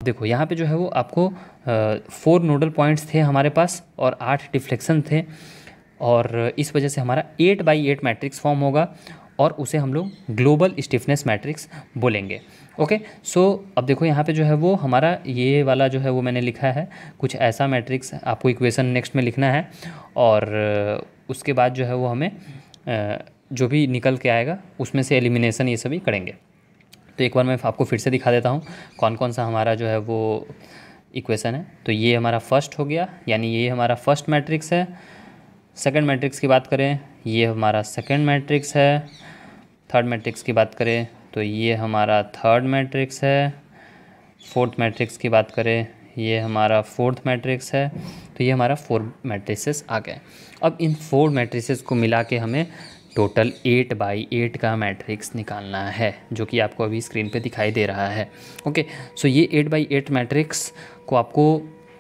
देखो यहाँ पे जो है वो आपको 4 नोडल पॉइंट्स थे हमारे पास और 8 डिफ्लेक्शन थे, और इस वजह से हमारा 8x8 मैट्रिक्स फॉर्म होगा और उसे हम लोग ग्लोबल स्टिफनेस मैट्रिक्स बोलेंगे। ओके, सो अब देखो यहाँ पे जो है वो हमारा ये वाला जो है वो मैंने लिखा है कुछ ऐसा मैट्रिक्स, आपको इक्वेशन नेक्स्ट में लिखना है, और उसके बाद जो है वो हमें जो भी निकल के आएगा उसमें से एलिमिनेशन ये सभी करेंगे। तो एक बार मैं आपको फिर से दिखा देता हूँ कौन कौन सा हमारा जो है वो इक्वेशन है। तो ये हमारा फर्स्ट हो गया, यानी ये हमारा फर्स्ट मैट्रिक्स है। सेकंड मैट्रिक्स की बात करें, ये हमारा सेकंड मैट्रिक्स है। थर्ड मैट्रिक्स की बात करें तो ये हमारा थर्ड मैट्रिक्स है। फोर्थ मैट्रिक्स की बात करें, ये हमारा फोर्थ मैट्रिक्स है। तो ये हमारा 4 मैट्रिसेस आ गए। अब इन 4 मैट्रिसेस को मिला के हमें टोटल 8x8 का मैट्रिक्स निकालना है, जो कि आपको अभी स्क्रीन पे दिखाई दे रहा है। ओके, सो ये 8x8 मैट्रिक्स को आपको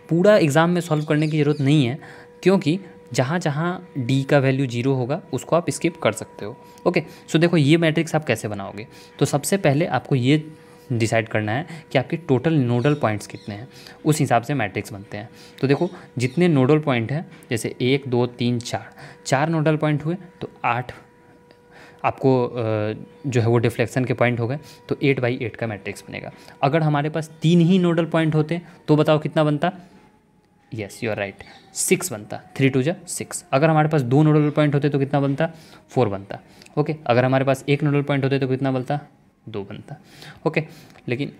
पूरा एग्ज़ाम में सॉल्व करने की ज़रूरत नहीं है, क्योंकि जहाँ जहाँ डी का वैल्यू 0 होगा उसको आप स्किप कर सकते हो। ओके, सो देखो ये मैट्रिक्स आप कैसे बनाओगे। तो सबसे पहले आपको ये डिसाइड करना है कि आपके टोटल नोडल पॉइंट्स कितने हैं, उस हिसाब से मैट्रिक्स बनते हैं। तो देखो जितने नोडल पॉइंट हैं, जैसे 1 2 3 4 नोडल पॉइंट हुए तो 8 आपको जो है वो डिफ्लेक्शन के पॉइंट हो गए, तो 8x8 का मैट्रिक्स बनेगा। अगर हमारे पास 3 ही नोडल पॉइंट होते तो बताओ कितना बनता। यस, यू आर राइट, 6 बनता। 3 2 6। अगर हमारे पास 2 नोडल पॉइंट होते तो कितना बनता, 4 बनता। ओके, अगर हमारे पास 1 नोडल पॉइंट होते तो कितना बनता, 2 बनता। ओके, लेकिन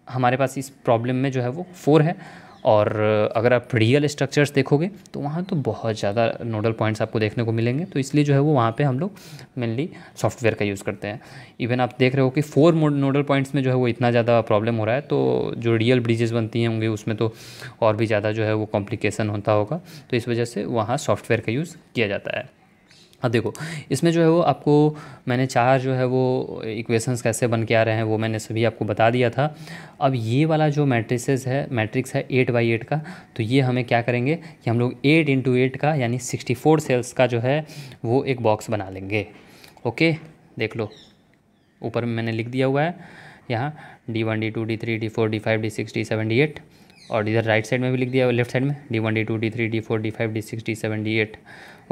हमारे पास इस प्रॉब्लम में जो है वो 4 है, और अगर आप रियल स्ट्रक्चर्स देखोगे तो वहाँ तो बहुत ज़्यादा नोडल पॉइंट्स आपको देखने को मिलेंगे। तो इसलिए जो है वो वहाँ पे हम लोग मेनली सॉफ्टवेयर का यूज़ करते हैं। इवन आप देख रहे हो कि 4 नोडल पॉइंट्स में जो है वो इतना ज़्यादा प्रॉब्लम हो रहा है, तो जो रियल ब्रिजेस बनती हैं होंगे उसमें तो और भी ज़्यादा जो है वो कॉम्प्लिकेशन होता होगा। तो इस वजह से वहाँ सॉफ्टवेयर का यूज़ किया जाता है। अब देखो इसमें जो है वो आपको मैंने 4 जो है वो इक्वेशंस कैसे बन के आ रहे हैं वो मैंने सभी आपको बता दिया था। अब ये वाला जो मैट्रिक्स है 8x8 का, तो ये हमें क्या करेंगे कि हम लोग 8 × 8 का यानी 64 सेल्स का जो है वो एक बॉक्स बना लेंगे। ओके, देख लो ऊपर में मैंने लिख दिया हुआ है यहाँ D1 D2 D3 D4 D5 D6 D7 D8, और इधर राइट साइड में भी लिख दिया, लेफ्ट साइड में D1 D2 D3 D4 D5 D6 D7 D8।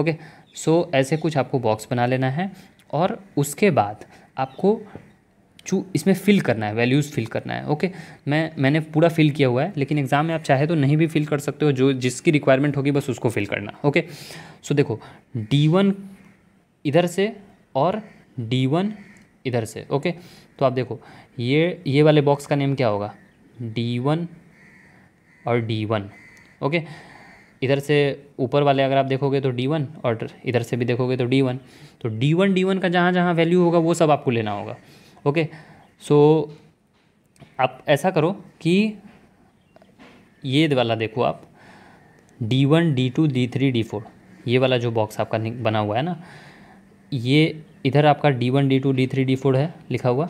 Okay, सो ऐसे कुछ आपको बॉक्स बना लेना है, और उसके बाद आपको इसमें फिल करना है, वैल्यूज़ फिल करना है। ओके, मैंने पूरा फिल किया हुआ है, लेकिन एग्ज़ाम में आप चाहे तो नहीं भी फिल कर सकते हो, जो जिसकी रिक्वायरमेंट होगी बस उसको फिल करना। ओके, सो देखो D1 इधर से और D1 इधर से। ओके, तो आप देखो ये वाले बॉक्स का नेम क्या होगा, D1 और D1। ओके, इधर से ऊपर वाले अगर आप देखोगे तो D1, और इधर से भी देखोगे तो D1। तो D1 का जहाँ जहाँ वैल्यू होगा वो सब आपको लेना होगा। ओके, सो आप ऐसा करो कि ये वाला देखो आप D1 D2 D3 D4, ये वाला जो बॉक्स आपका बना हुआ है ना, ये इधर आपका D1 D2 D3 D4 है लिखा हुआ,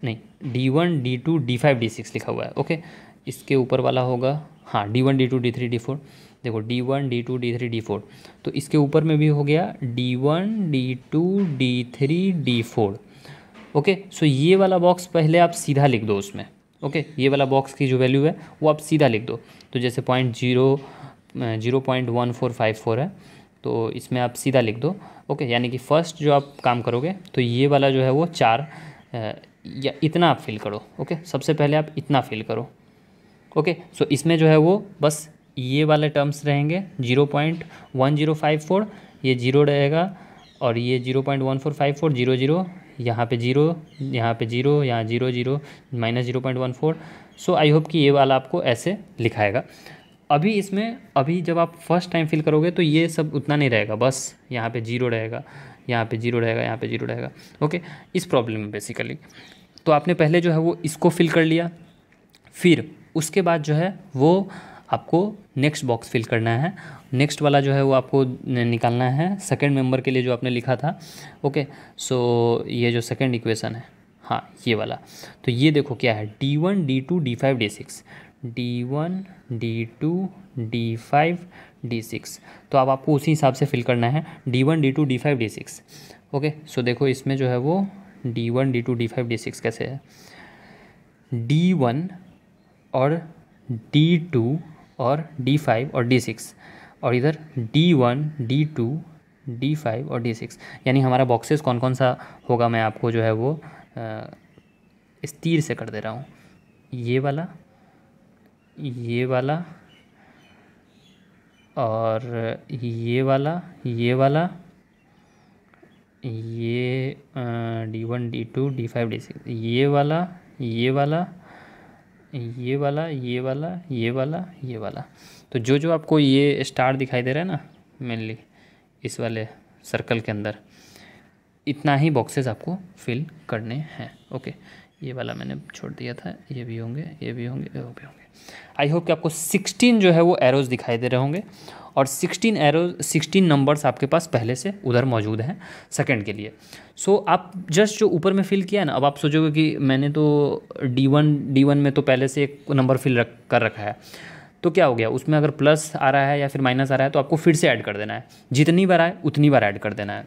नहीं D1 D2 D5 D6 लिखा हुआ है। ओके, इसके ऊपर वाला होगा हाँ D1 D2 D3 D4। देखो D1 D2 D3 D4, तो इसके ऊपर में भी हो गया D1 D2 D3 D4। Okay, सो ये वाला बॉक्स पहले आप सीधा लिख दो उसमें। ओके, ये वाला बॉक्स की जो वैल्यू है वो आप सीधा लिख दो। तो जैसे 0.1454 है, तो इसमें आप सीधा लिख दो। ओके, यानी कि फर्स्ट जो आप काम करोगे तो ये वाला जो है वो 4 या इतना आप फिल करो। ओके, सबसे पहले आप इतना फिल करो। ओके, सो इसमें जो है वो बस ये वाले टर्म्स रहेंगे 0.1054, ये 0 रहेगा, और ये 0.1454 0 0, यहाँ पे 0, यहाँ पे 0, यहाँ 0 0 -0.14। सो आई होप कि ये वाला आपको ऐसे लिखाएगा। अभी इसमें जब आप फर्स्ट टाइम फिल करोगे तो ये सब उतना नहीं रहेगा, बस यहाँ पे 0 रहेगा, यहाँ पे 0 रहेगा, यहाँ पे 0 रहेगा। ओके, इस प्रॉब्लम में बेसिकली तो आपने पहले जो है वो इसको फिल कर लिया, फिर उसके बाद जो है वो आपको नेक्स्ट बॉक्स फिल करना है। नेक्स्ट वाला जो है वो आपको निकालना है सेकंड मेंबर के लिए जो आपने लिखा था। ओके, सो ये जो सेकंड इक्वेशन है, हाँ ये वाला, तो ये देखो क्या है D1 D2 D5 D6, D1 D2 D5 D6। तो अब आपको उसी हिसाब से फिल करना है D1 D2 D5 D6। Okay, सो देखो इसमें जो है वो D1 D2 D5 D6 कैसे है, D1 और D2 और D5 और D6, और इधर D1 D2 D5 और D6। यानी हमारा बॉक्सेस कौन कौन सा होगा, मैं आपको जो है वो इस तीर से कर दे रहा हूँ। ये वाला, ये वाला, और ये वाला, ये वाला, ये D1 D2 D5 D6, ये वाला, ये वाला, ये वाला, ये वाला, ये वाला, ये वाला। तो जो जो आपको ये स्टार दिखाई दे रहा है ना, मेनली इस वाले सर्कल के अंदर, इतना ही बॉक्सेस आपको फिल करने हैं। ओके, ये वाला मैंने छोड़ दिया था, ये भी होंगे, ये भी होंगे, ये भी होंगे। आई होप कि आपको 16 जो है वो एरोज़ दिखाई दे रहे होंगे, और 16 एरोज 16 नंबर्स आपके पास पहले से उधर मौजूद हैं सेकंड के लिए। सो आप जस्ट जो ऊपर में फिल किया है ना, अब आप सोचोगे कि मैंने तो D1 में तो पहले से एक नंबर फिल कर रखा है, तो क्या हो गया उसमें, अगर प्लस आ रहा है या फिर माइनस आ रहा है तो आपको फिर से ऐड कर देना है, जितनी बार आए उतनी बार ऐड कर देना है।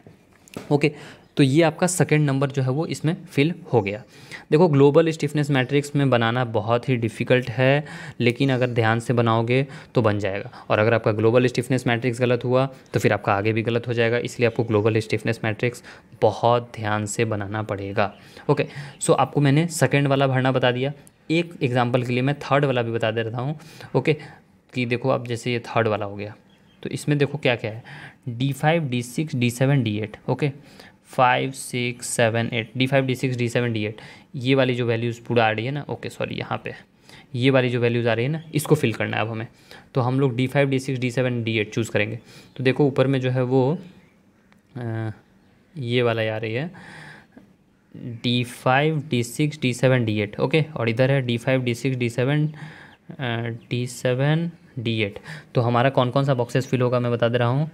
ओके, तो ये आपका सेकंड नंबर जो है वो इसमें फिल हो गया। देखो, ग्लोबल स्टिफनेस मैट्रिक्स में बनाना बहुत ही डिफ़िकल्ट है, लेकिन अगर ध्यान से बनाओगे तो बन जाएगा। और अगर आपका ग्लोबल स्टिफनेस मैट्रिक्स गलत हुआ तो फिर आपका आगे भी गलत हो जाएगा, इसलिए आपको ग्लोबल स्टिफनेस मैट्रिक्स बहुत ध्यान से बनाना पड़ेगा। ओके, सो आपको मैंने सेकंड वाला भरना बता दिया। एक एग्जाम्पल के लिए मैं थर्ड वाला भी बता दे रहा हूँ। ओके, कि देखो अब जैसे ये थर्ड वाला हो गया, तो इसमें देखो क्या क्या है, D5 D6 D7 D8। Okay, 5 6 7 8, D5 D6 D7 D8, ये वाली जो वैल्यूज़ पूरा आ रही है ना, ओके सॉरी, यहाँ पे ये वाली जो वैल्यूज़ आ रही है ना, इसको फिल करना है अब हमें। तो हम लोग D5 D6 D7 D8 choose करेंगे। तो देखो ऊपर में जो है वो ये वाला आ रही है, D5 D6 D7 D8। Okay, और इधर है D5 D6 D7 D8। तो हमारा कौन कौन सा बॉक्सेस फिल होगा मैं बता दे रहा हूँ,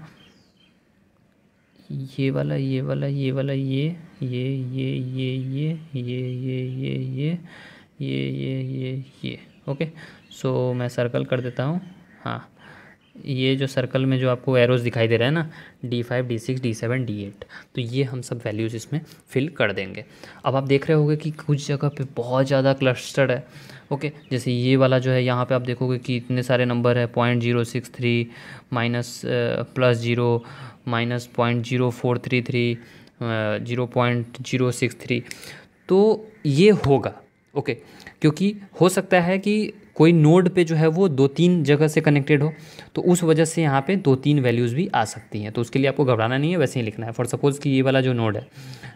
ये वाला, ये वाला, ये वाला, ये। ओके, सो मैं सर्कल कर देता हूँ। हाँ, ये जो सर्कल में जो आपको एरोज़ दिखाई दे रहा है ना, D5 D6 D7 D8, तो ये हम सब वैल्यूज़ इसमें फिल कर देंगे। अब आप देख रहे होंगे कि कुछ जगह पे बहुत ज़्यादा क्लस्टर्ड है। ओके, जैसे ये वाला जो है, यहाँ पे आप देखोगे कि इतने सारे नंबर है, .063 माइनस +0 माइनस .0433 0.063। तो ये होगा। ओके, क्योंकि हो सकता है कि कोई नोड पे जो है वो 2-3 जगह से कनेक्टेड हो, तो उस वजह से यहाँ पे 2-3 वैल्यूज़ भी आ सकती हैं। तो उसके लिए आपको घबराना नहीं है, वैसे ही लिखना है। फॉर सपोज़ कि ये वाला जो नोड है,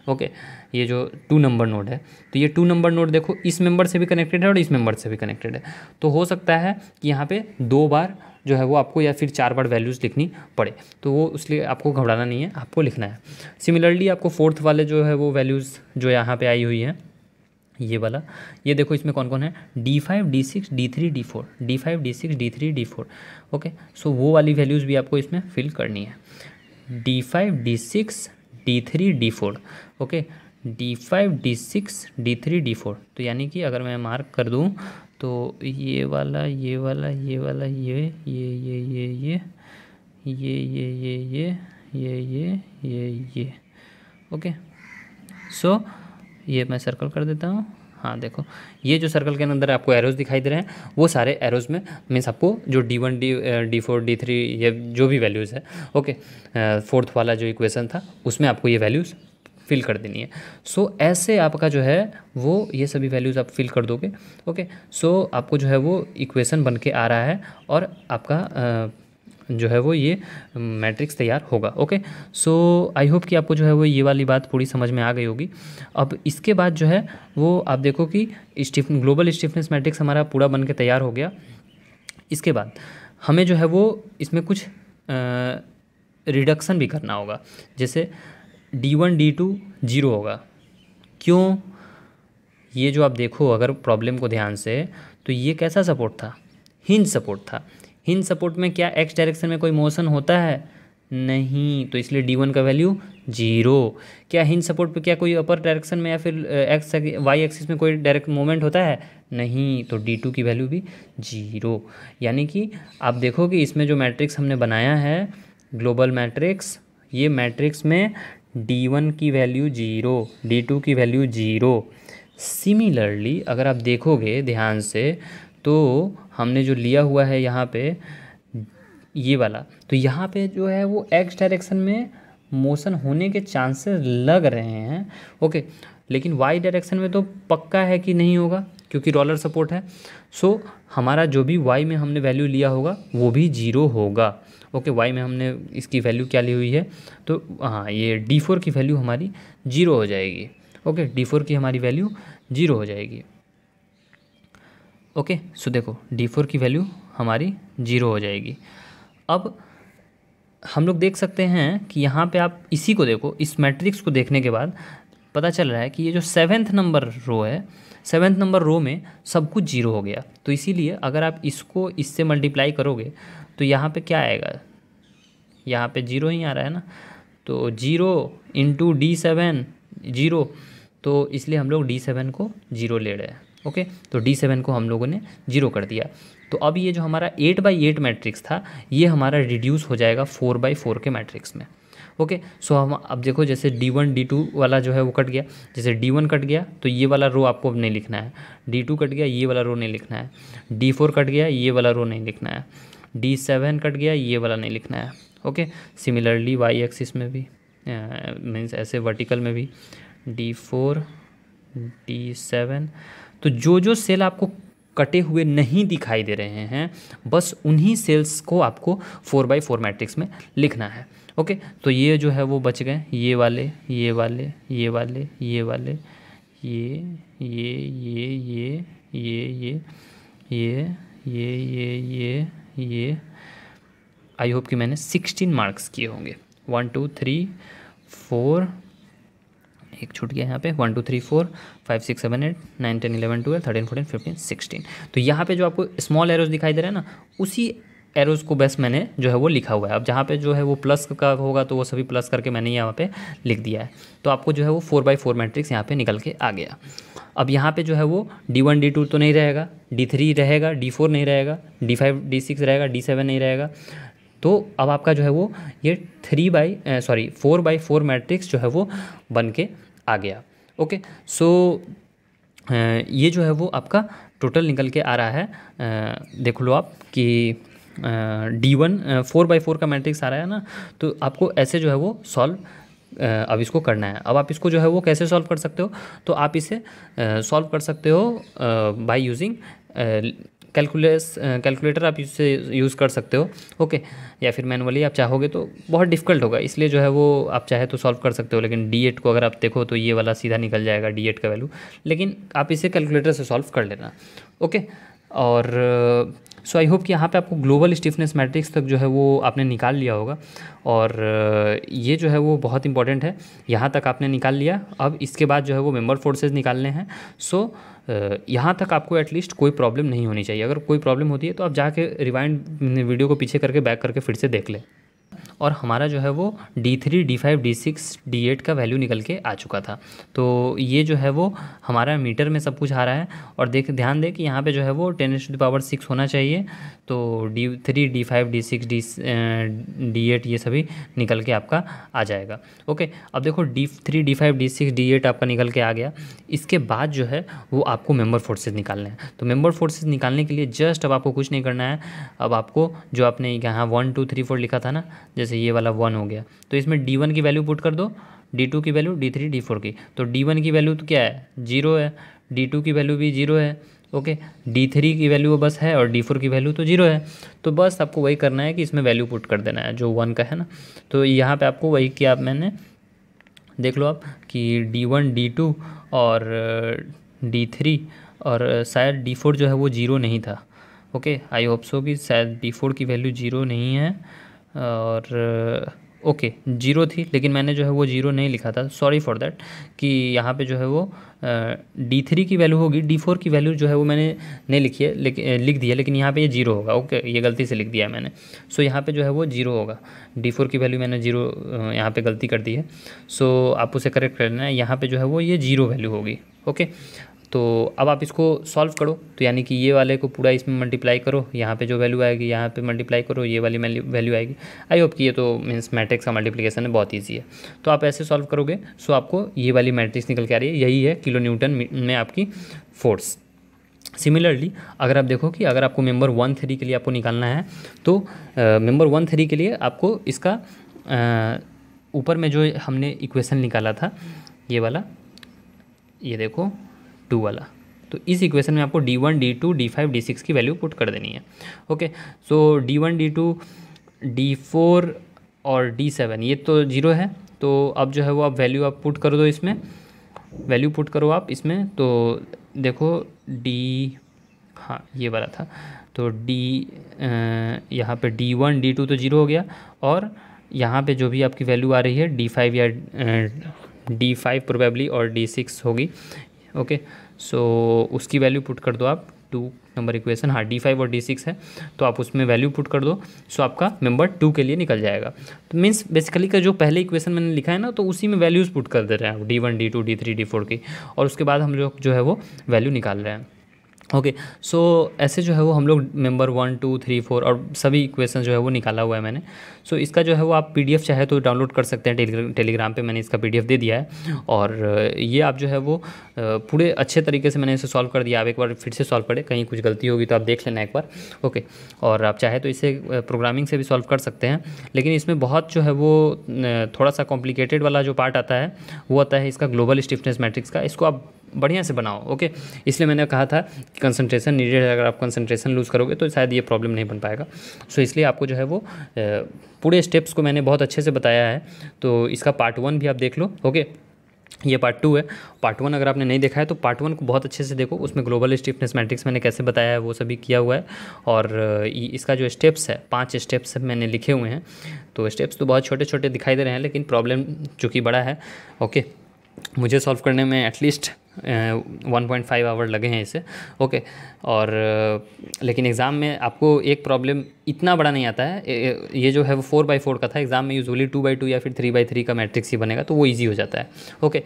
ओके, ये जो 2 नंबर नोड है, तो ये 2 नंबर नोड देखो इस मेंबर से भी कनेक्टेड है और इस मेंबर से भी कनेक्टेड है। तो हो सकता है कि यहाँ पे 2 बार जो है वो आपको, या फिर 4 बार वैल्यूज़ लिखनी पड़े, तो वो इसलिए आपको घबराना नहीं है, आपको लिखना है। सिमिलरली आपको फोर्थ वाले जो है वो वैल्यूज़ जो यहाँ पे आई हुई हैं, ये वाला, ये देखो इसमें कौन कौन है, D5 D6 D3 D4, D5 D6 D3 D4। Okay, सो वो वाली वैल्यूज़ भी आपको इसमें फिल करनी है, D5 D6 D3 D4। Okay, D5 D6 D3 D4। तो यानी कि अगर मैं मार्क कर दूँ तो ये वाला, ये वाला, ये वाला, ये। ओके, सो ये मैं सर्कल कर देता हूँ। हाँ देखो, ये जो सर्कल के अंदर आपको एरोज़ दिखाई दे रहे हैं, वो सारे एरोज़ में मीन्स आपको जो D1 D4 D3 ये जो भी वैल्यूज़ है, ओके, फोर्थ वाला जो इक्वेशन था उसमें आपको ये वैल्यूज़ फिल कर देनी है। सो ऐसे आपका जो है वो ये सभी वैल्यूज़ आप फिल कर दोगे। ओके, सो आपको जो है वो इक्वेशन बन के आ रहा है, और आपका जो है वो ये मैट्रिक्स तैयार होगा। ओके, सो आई होप कि आपको जो है वो ये वाली बात पूरी समझ में आ गई होगी। अब इसके बाद जो है वो आप देखो कि ग्लोबल स्टिफनेस मैट्रिक्स हमारा पूरा बन के तैयार हो गया। इसके बाद हमें जो है वो इसमें कुछ रिडक्शन भी करना होगा, जैसे D1 D2 0 होगा। क्यों? ये जो आप देखो अगर प्रॉब्लम को ध्यान से, तो ये कैसा सपोर्ट था, हिंज सपोर्ट था। हिंज सपोर्ट में क्या एक्स डायरेक्शन में कोई मोशन होता है? नहीं, तो इसलिए D1 का वैल्यू 0। क्या हिंज सपोर्ट पे क्या कोई अपर डायरेक्शन में या फिर एक्स वाई एक्सिस में कोई डायरेक्ट मूवमेंट होता है? नहीं, तो D2 की वैल्यू भी 0। यानी कि आप देखो कि इसमें जो मैट्रिक्स हमने बनाया है ग्लोबल मैट्रिक्स, ये मैट्रिक्स में D1 की वैल्यू 0, D2 की वैल्यू 0, सिमिलरली अगर आप देखोगे ध्यान से तो हमने जो लिया हुआ है यहाँ पे ये वाला, तो यहाँ पे जो है वो एक्स डायरेक्शन में मोशन होने के चांसेस लग रहे हैं, ओके। लेकिन वाई डायरेक्शन में तो पक्का है कि नहीं होगा क्योंकि रोलर सपोर्ट है। सो हमारा जो भी वाई में हमने वैल्यू लिया होगा वो भी जीरो होगा, ओके। वाई में हमने इसकी वैल्यू क्या ली हुई है, तो हाँ ये D4 की वैल्यू हमारी जीरो हो जाएगी, ओके। D4 की हमारी वैल्यू जीरो हो जाएगी, ओके। सो देखो D4 की वैल्यू हमारी जीरो हो जाएगी। अब हम लोग देख सकते हैं कि यहाँ पे आप इसी को देखो, इस मैट्रिक्स को देखने के बाद पता चल रहा है कि ये जो 7th नंबर रो है, 7th नंबर रो में सब कुछ जीरो हो गया। तो इसीलिए अगर आप इसको इससे मल्टीप्लाई करोगे तो यहाँ पे क्या आएगा, यहाँ पे जीरो ही आ रहा है ना, तो जीरो इंटू D7 जीरो, तो इसलिए हम लोग D7 को जीरो ले रहे हैं, ओके। तो D7 को हम लोगों ने जीरो कर दिया। तो अब ये जो हमारा 8x8 मैट्रिक्स था ये हमारा रिड्यूस हो जाएगा 4x4 के मैट्रिक्स में, ओके। सो हम अब देखो जैसे D1 D2 वाला जो है वो कट गया, जैसे D1 कट गया तो ये वाला रो आपको अब नहीं लिखना है, D2 कट गया ये वाला रो नहीं लिखना है, D4 कट गया ये वाला रो नहीं लिखना है, D7 कट गया ये वाला नहीं लिखना है, ओके। सिमिलरली वाई एक्सिस में भी मीन्स ऐसे वर्टिकल में भी D4 D7, तो जो सेल आपको कटे हुए नहीं दिखाई दे रहे हैं बस उन्हीं सेल्स को आपको 4x4 मैट्रिक्स में लिखना है, ओके। तो ये जो है वो बच गए, ये वाले ये वाले ये वाले ये वाले ये आई होप कि मैंने 16 मार्क्स किए होंगे। 1 2 3 4, एक छूट गया यहाँ पे, 1 2 3 4 5 6 7 8 9 10 11 12 13 14 15 16। तो यहाँ पे जो आपको स्मॉल एरोज दिखाई दे रहा है ना, उसी एरोज को बस मैंने जो है वो लिखा हुआ है। अब जहाँ पे जो है वो प्लस का होगा तो वो सभी प्लस करके मैंने यहाँ पे लिख दिया है। तो आपको जो है वो 4x4 मैट्रिक्स यहाँ पे निकल के आ गया। अब यहाँ पे जो है वो D1 D2 तो नहीं रहेगा, D3 रहेगा, D4 नहीं रहेगा, D5 D6 रहेगा, D7 नहीं रहेगा। तो अब आपका जो है वो ये 4x4 मैट्रिक्स जो है वो बन के आ गया, ओके। सो ये जो है वो आपका टोटल निकल के आ रहा है, देख लो आप कि D1 4x4 का मैट्रिक्स आ रहा है ना, तो आपको ऐसे जो है वो सॉल्व अब इसको करना है। अब आप इसको जो है वो कैसे सॉल्व कर सकते हो, तो आप इसे सॉल्व कर सकते हो बाय यूजिंग कैलकुलेटर, आप इससे यूज़ कर सकते हो, ओके। या फिर मैनुअली आप चाहोगे तो बहुत डिफ़िकल्ट होगा, इसलिए जो है वो आप चाहे तो सॉल्व कर सकते हो। लेकिन D8 को अगर आप देखो तो ये वाला सीधा निकल जाएगा D8 का वैल्यू, लेकिन आप इसे कैलकुलेटर से सॉल्व कर लेना, ओके। और सो आई होप कि यहाँ पे आपको ग्लोबल स्टिफनेस मैट्रिक्स तक जो है वो आपने निकाल लिया होगा, और ये जो है वो बहुत इंपॉर्टेंट है। यहाँ तक आपने निकाल लिया, अब इसके बाद जो है वो मेंबर फोर्सेस निकालने हैं। सो यहाँ तक आपको एटलीस्ट कोई प्रॉब्लम नहीं होनी चाहिए। अगर कोई प्रॉब्लम होती है तो आप जाके रिवाइंड वीडियो को पीछे करके बैक करके फिर से देख लें। और हमारा जो है वो D3 D5 D6 D8 का वैल्यू निकल के आ चुका था। तो ये जो है वो हमारा मीटर में सब कुछ आ रहा है, और ध्यान दें कि यहाँ पे जो है वो 10⁻6 होना चाहिए। तो D3 D5 D6 D8 ये सभी निकल के आपका आ जाएगा, ओके। अब देखो D3 D5 D6 D8 आपका निकल के आ गया। इसके बाद जो है वो आपको मेंबर फोर्सेस निकालने हैं। तो मेंबर फोर्सेस निकालने के लिए जस्ट अब आपको कुछ नहीं करना है। अब आपको जो आपने यहाँ 1 2 3 4 लिखा था ना, जैसे ये वाला 1 हो गया, तो इसमें D1 की वैल्यू पुट कर दो, D2 की वैल्यू, D3 D4 की। तो D1 की वैल्यू तो क्या है, 0 है, D2 की वैल्यू भी 0 है, ओके। D3 की वैल्यू बस है और D4 की वैल्यू तो 0 है। तो बस आपको वही करना है कि इसमें वैल्यू पुट कर देना है जो 1 का है ना। तो यहाँ पे आपको वही किया, मैंने देख लो आप कि D1 D2 और D3 और शायद D4 जो है वो 0 नहीं था, ओके। आई होप सो कि शायद D4 की वैल्यू 0 नहीं है, और ओके 0 थी, लेकिन मैंने जो है वो 0 नहीं लिखा था, सॉरी फॉर दैट। कि यहाँ पे जो है वो D3 की वैल्यू होगी, D4 की वैल्यू जो है वो मैंने नहीं लिखी है, लेकिन लिख दी है, लेकिन यहाँ पे ये 0 होगा, ओके। ये गलती से लिख दिया है मैंने। सो यहाँ पे जो है वो 0 होगा, D4 की वैल्यू मैंने 0 यहाँ पे गलती कर दी है। सो आप उसे करेक्ट कर लेना है, यहाँ पे जो है वो ये 0 वैल्यू होगी, ओके। तो अब आप इसको सॉल्व करो, तो यानी कि ये वाले को पूरा इसमें मल्टीप्लाई करो, यहाँ पे जो वैल्यू आएगी यहाँ पे मल्टीप्लाई करो, ये वाली वैल्यू आएगी। आई होप कि ये तो मीन्स मैट्रिक्स का मल्टीप्लिकेशन है, बहुत ईजी है। तो आप ऐसे सॉल्व करोगे, सो आपको ये वाली मैट्रिक्स निकल के आ रही है, यही है किलो न्यूटन में आपकी फोर्स। सिमिलरली अगर आप देखो कि अगर आपको मेंबर 1-3 के लिए आपको निकालना है, तो मेंबर 1-3 के लिए आपको इसका ऊपर में जो हमने इक्वेशन निकाला था ये वाला, ये देखो 2 वाला, तो इस इक्वेशन में आपको D1 D2 D5 D6 की वैल्यू पुट कर देनी है। ओके, सो D1 D2 D4 और D7 ये तो 0 है, तो अब जो है वो आप वैल्यू आप पुट कर दो, इसमें वैल्यू पुट करो आप इसमें। तो देखो डी, हाँ ये वाला था, तो डी यहाँ पे D1 D2 तो 0 हो गया, और यहाँ पे जो भी आपकी वैल्यू आ रही है D5 या D5 प्रोबेबली और D6 होगी। ओके, सो उसकी वैल्यू पुट कर दो आप, 2 नंबर इक्वेशन, हाँ D5 और D6 है, तो आप उसमें वैल्यू पुट कर दो, सो आपका मेंबर 2 के लिए निकल जाएगा। तो मीन्स बेसिकली का जो पहले इक्वेशन मैंने लिखा है ना, तो उसी में वैल्यूज़ पुट कर दे रहे हैं आप D1 D2 D3 D4 की, और उसके बाद हम लोग जो है वो वैल्यू निकाल रहे हैं। ओके, सो ऐसे जो है वो हम लोग मेंबर 1 2 3 4 और सभी इक्वेशन जो है वो निकाला हुआ है मैंने। सो इसका जो है वो आप PDF चाहे तो डाउनलोड कर सकते हैं, टेलीग्राम पे मैंने इसका PDF दे दिया है, और ये आप जो है वो पूरे अच्छे तरीके से मैंने इसे सॉल्व कर दिया। आप एक बार फिर से सॉल्व करें, कहीं कुछ गलती होगी तो आप देख लेना एक बार। ओके, और आप चाहे तो इसे प्रोग्रामिंग से भी सॉल्व कर सकते हैं, लेकिन इसमें बहुत जो है वो थोड़ा सा कॉम्प्लिकेटेड वाला जो पार्ट आता है वो आता है इसका ग्लोबल स्टिफनेस मैट्रिक्स का। इसको आप बढ़िया से बनाओ। ओके, इसलिए मैंने कहा था कंसंट्रेशन नीडेड है, अगर आप कंसंट्रेशन लूज़ करोगे तो शायद ये प्रॉब्लम नहीं बन पाएगा। सो इसलिए आपको जो है वो पूरे स्टेप्स को मैंने बहुत अच्छे से बताया है, तो इसका पार्ट 1 भी आप देख लो। ओके, ये पार्ट 2 है। पार्ट 1 अगर आपने नहीं देखा है तो पार्ट 1 को बहुत अच्छे से देखो, उसमें ग्लोबल स्टिफनेस मैट्रिक्स मैंने कैसे बताया है वो सभी किया हुआ है, और इसका जो स्टेप्स है 5 स्टेप्स मैंने लिखे हुए हैं। तो स्टेप्स तो बहुत छोटे छोटे दिखाई दे रहे हैं, लेकिन प्रॉब्लम चूँकि बड़ा है। ओके, मुझे सॉल्व करने में एटलीस्ट 1.5 आवर लगे हैं इसे। ओके, और लेकिन एग्ज़ाम में आपको एक प्रॉब्लम इतना बड़ा नहीं आता है, ये जो है वो 4x4 का था, एग्ज़ाम में यूजुअली 2x2 या फिर 3x3 का मैट्रिक्स ही बनेगा, तो वो इजी हो जाता है। ओके,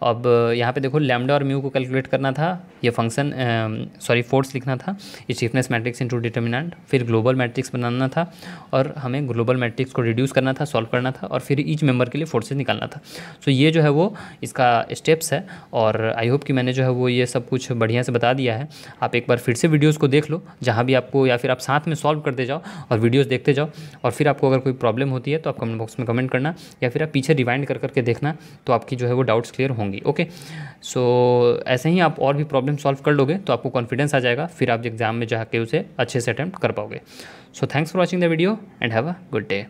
अब यहाँ पे देखो लैम्डा और म्यू को कैलकुलेट करना था, ये फंक्शन फोर्स लिखना था, स्टिफनेस मैट्रिक्स इनटू डिटर्मिनेंट, फिर ग्लोबल मैट्रिक्स बनाना था, और हमें ग्लोबल मैट्रिक्स को रिड्यूस करना था, सॉल्व करना था, और फिर ईच मेंबर के लिए फोर्सेज निकालना था। सो ये जो है वो इसका स्टेप्स है, और आई होप कि मैंने जो है वो ये सब कुछ बढ़िया से बता दिया है। आप एक बार फिर से वीडियोस को देख लो जहाँ भी आपको, या फिर आप साथ में सॉल्व करते जाओ और वीडियोस देखते जाओ, और फिर आपको अगर कोई प्रॉब्लम होती है तो आप कमेंट बॉक्स में कमेंट करना, या फिर आप पीछे रिवाइंड कर करके देखना, तो आपकी जो है वो डाउट्स क्लियर होंगी। ओके, सो ऐसे ही आप और भी प्रॉब्लम सॉल्व कर लोगे तो आपको कॉन्फिडेंस आ जाएगा, फिर आप एग्जाम में जाके उसे अच्छे से अटैम्प्ट कर पाओगे। So thanks for watching the video and have a good day.